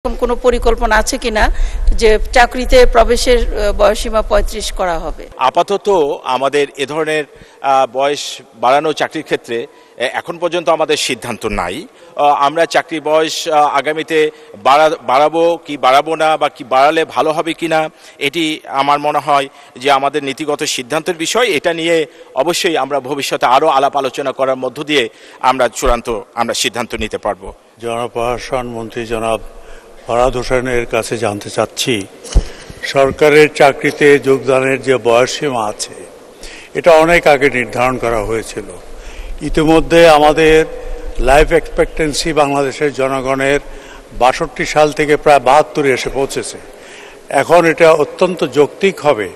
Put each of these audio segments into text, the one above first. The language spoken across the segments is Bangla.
কোনো পরিকল্পনা আছে কিনা যে চাকরিতে প্রবেশের বয়সসীমা ৩৫ করা হবে? আপাতত আমাদের এ ধরনের বয়স বাড়ানো চাকরির ক্ষেত্রে এখন পর্যন্ত আমাদের সিদ্ধান্ত নাই। আমরা চাকরির বয়স আগামীতে বাড়াবো কি বাড়াবো না বা কি বাড়ালে ভালো হবে কিনা এটি আমার মনে হয় যে আমাদের নীতিগত সিদ্ধান্তের বিষয়। এটা নিয়ে অবশ্যই আমরা ভবিষ্যতে আরও আলাপ আলোচনা করার মধ্য দিয়ে আমরা সিদ্ধান্ত নিতে পারবো। জনপ্রশাসন মন্ত্রী জনাব ফরহাদ হোসেনের কাছে জানতে চাচ্ছি, সরকারের চাকরিতে যোগদানের যে বয়সসীমা আছে এটা অনেক আগে নির্ধারণ করা হয়েছিল। ইতিমধ্যে আমাদের লাইফ এক্সপেক্টেন্সি বাংলাদেশের জনগণের ৬২ সাল থেকে প্রায় ৭২ এসে পৌঁছেছে। এখন এটা অত্যন্ত যৌক্তিক হবে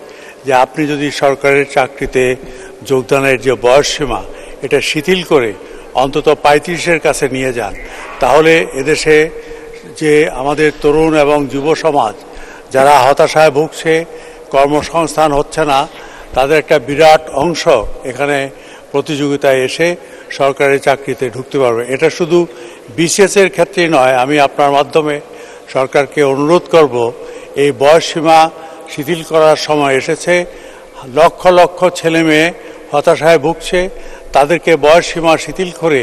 যে আপনি যদি সরকারের চাকরিতে যোগদানের যে বয়সসীমা এটা শিথিল করে অন্তত ৩৫-এর কাছে নিয়ে যান, তাহলে এদেশে যে আমাদের তরুণ এবং যুব সমাজ যারা হতাশায় ভুগছে, কর্মসংস্থান হচ্ছে না, তাদের একটা বিরাট অংশ এখানে প্রতিযোগিতায় এসে সরকারি চাকরিতে ঢুকতে পারবে। এটা শুধু বিসিএসের ক্ষেত্রেই নয়, আমি আপনার মাধ্যমে সরকারকে অনুরোধ করব এই বয়সসীমা শিথিল করার সময় এসেছে। লক্ষ লক্ষ ছেলে মেয়ে হতাশায় ভুগছে, তাদেরকে বয়সসীমা শিথিল করে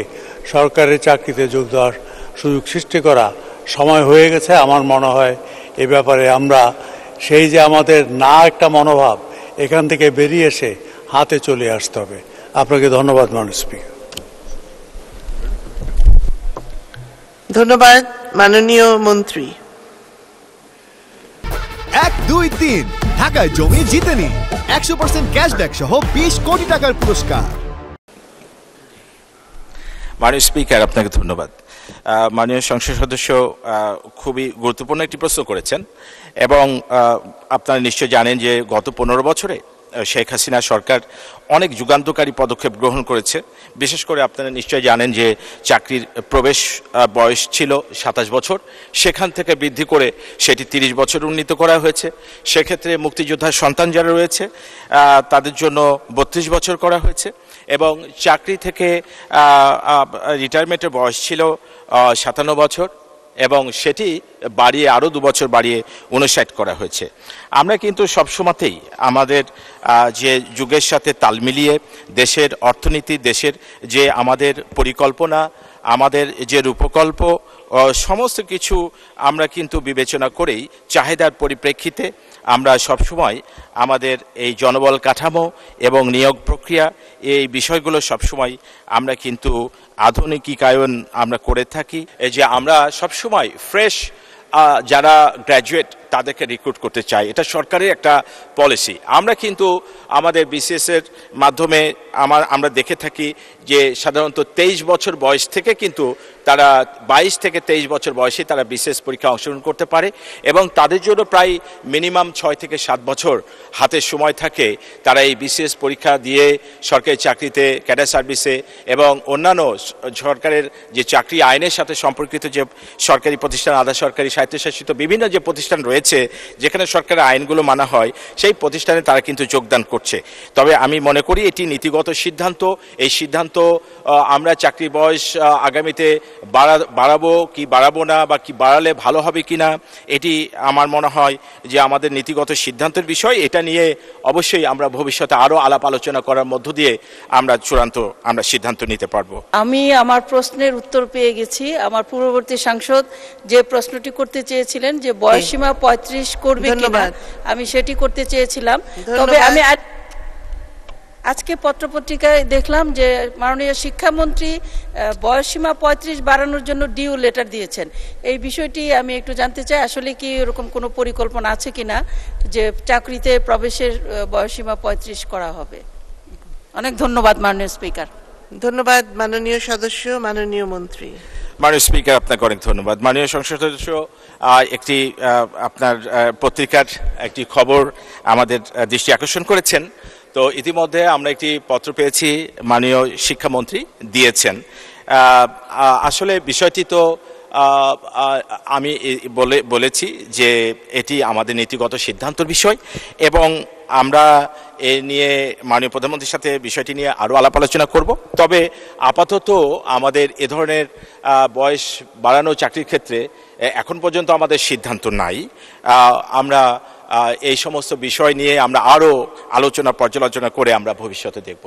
সরকারি চাকরিতে যোগ দেওয়ার সুযোগ সৃষ্টি করা সময় হয়ে গেছে। আমার মনে হয় এ ব্যাপারে আমরা সেই যে আমাদের না একটা মনোভাব, এখান থেকে বেরিয়ে এসে হাতে চলে আসতে হবে। আপনাকে ধন্যবাদ মাননীয় স্পিকার। ধন্যবাদ মাননীয় মন্ত্রী। ১, ২, ৩ ঢাকায় জমি জিতে নিন ১০০% ক্যাশব্যাক সহ ২০ কোটি টাকার পুরস্কার। মাননীয় স্পিকার, আপনাকে ধন্যবাদ। মাননীয় সংসদ সদস্য খুবই গুরুত্বপূর্ণ একটি প্রশ্ন করেছেন এবং আপনারা নিশ্চয় জানেন যে গত ১৫ বছরে শেখ হাসিনা সরকার অনেক যুগান্তকারী পদক্ষেপ গ্রহণ করেছে। বিশেষ করে আপনারা নিশ্চয় জানেন যে চাকরির প্রবেশ বয়স ছিল ২৭ বছর, সেখান থেকে বৃদ্ধি করে সেটি ৩০ বছর উন্নীত করা হয়েছে। সেক্ষেত্রে মুক্তিযোদ্ধার সন্তান যারা রয়েছে তাদের জন্য ৩২ বছর করা হয়েছে এবং চাকরি থেকে রিটায়ারমেন্টের বয়স ছিল ৫৭ বছর এবং সেটি বাড়িয়ে আরও ২ বছর বাড়িয়ে ৫৯ করা হয়েছে। আমরা কিন্তু সবসময়তেই আমাদের যে যুগের সাথে তাল মিলিয়ে দেশের অর্থনীতি, দেশের যে আমাদের পরিকল্পনা, আমাদের যে রূপকল্প, সমস্ত কিছু আমরা কিন্তু বিবেচনা করেই চাহিদার পরিপ্রেক্ষিতে আমরা সবসময় আমাদের এই জনবল কাঠামো এবং নিয়োগ প্রক্রিয়া এই বিষয়গুলো সবসময় আমরা কিন্তু আধুনিকায়ন আমরা করে থাকি। যে আমরা সবসময় ফ্রেশ যারা গ্র্যাজুয়েট তাদেরকে রিক্রুট করতে চাই, এটা সরকারের একটা পলিসি। আমরা কিন্তু আমাদের বিসিএসের মাধ্যমে আমরা দেখে থাকি যে সাধারণত ২৩ বছর বয়স থেকে কিন্তু তারা ২২ থেকে ২৩ বছর বয়সে তারা বিসিএস পরীক্ষা অংশগ্রহণ করতে পারে এবং তাদের জন্য প্রায় মিনিমাম ৬ থেকে ৭ বছর হাতে সময় থাকে তারা এই বিসিএস পরীক্ষা দিয়ে সরকারি চাকরিতে, ক্যাডার সার্ভিসে এবং অন্যান্য সরকারের যে চাকরি আইনের সাথে সম্পর্কিত যে সরকারি প্রতিষ্ঠান, আধা সরকারি, স্বায়ত্তশাসিত বিভিন্ন যে প্রতিষ্ঠান রয়েছে যেখানে সরকারের আইনগুলো মানা হয় সেই প্রতিষ্ঠানে তারা কিন্তু যোগদান করছে। তবে আমি মনে করি এটি নীতিগত সিদ্ধান্ত। এই সিদ্ধান্ত আমরা চাকরি বয়স আগামীতে বাড়াবো কি বাড়াবো না বা কি বাড়ালে ভালো হবে কিনা এটি আমার মনে হয় যে আমাদের নীতিগত সিদ্ধান্তের বিষয়। এটা নিয়ে অবশ্যই আমরা ভবিষ্যতে আরও আলাপ আলোচনা করার মধ্য দিয়ে আমরা সিদ্ধান্ত নিতে পারবো। আমি আমার প্রশ্নের উত্তর পেয়ে গেছি। আমার পূর্ববর্তী সাংসদ যে প্রশ্নটি করতে চেয়েছিলেন যে বয়সসীমা ৩৫ করবে কিনা, আমি সেটি করতে চেয়েছিলাম। তবে আমি আজকে পত্রপত্রিকায় দেখলাম যে মাননীয় শিক্ষামন্ত্রী বয়সসীমা ৩৫ বাড়ানোর জন্য ডিউ লেটার দিয়েছেন। এই বিষয়টি আমি একটু জানতে চাই, আসলে কি এরকম কোনো পরিকল্পনা আছে কিনা যে চাকরিতে প্রবেশের বয়সসীমা ৩৫ করা হবে? অনেক ধন্যবাদ মাননীয় স্পিকার। ধন্যবাদ মাননীয় সদস্য। মাননীয় মন্ত্রী। মাননীয় স্পিকার, আপনাকে অনেক ধন্যবাদ। মাননীয় সংসদ সদস্য একটি আপনার পত্রিকার একটি খবর আমাদের দৃষ্টি আকর্ষণ করেছেন। তো ইতিমধ্যে আমরা একটি পত্র পেয়েছি, মাননীয় শিক্ষামন্ত্রী দিয়েছেন। আসলে বিষয়টি তো আমি বলেছি যে এটি আমাদের নীতিগত সিদ্ধান্তের বিষয় এবং আমরা এ নিয়ে মাননীয় প্রধানমন্ত্রীর সাথে বিষয়টি নিয়ে আরও আলাপ আলোচনা করব। তবে আপাতত আমাদের এ ধরনের বয়স বাড়ানো চাকরির ক্ষেত্রে এখন পর্যন্ত আমাদের সিদ্ধান্ত নাই। আমরা এই সমস্ত বিষয় নিয়ে আমরা আরও আলোচনা পর্যালোচনা করে আমরা ভবিষ্যতে দেখব।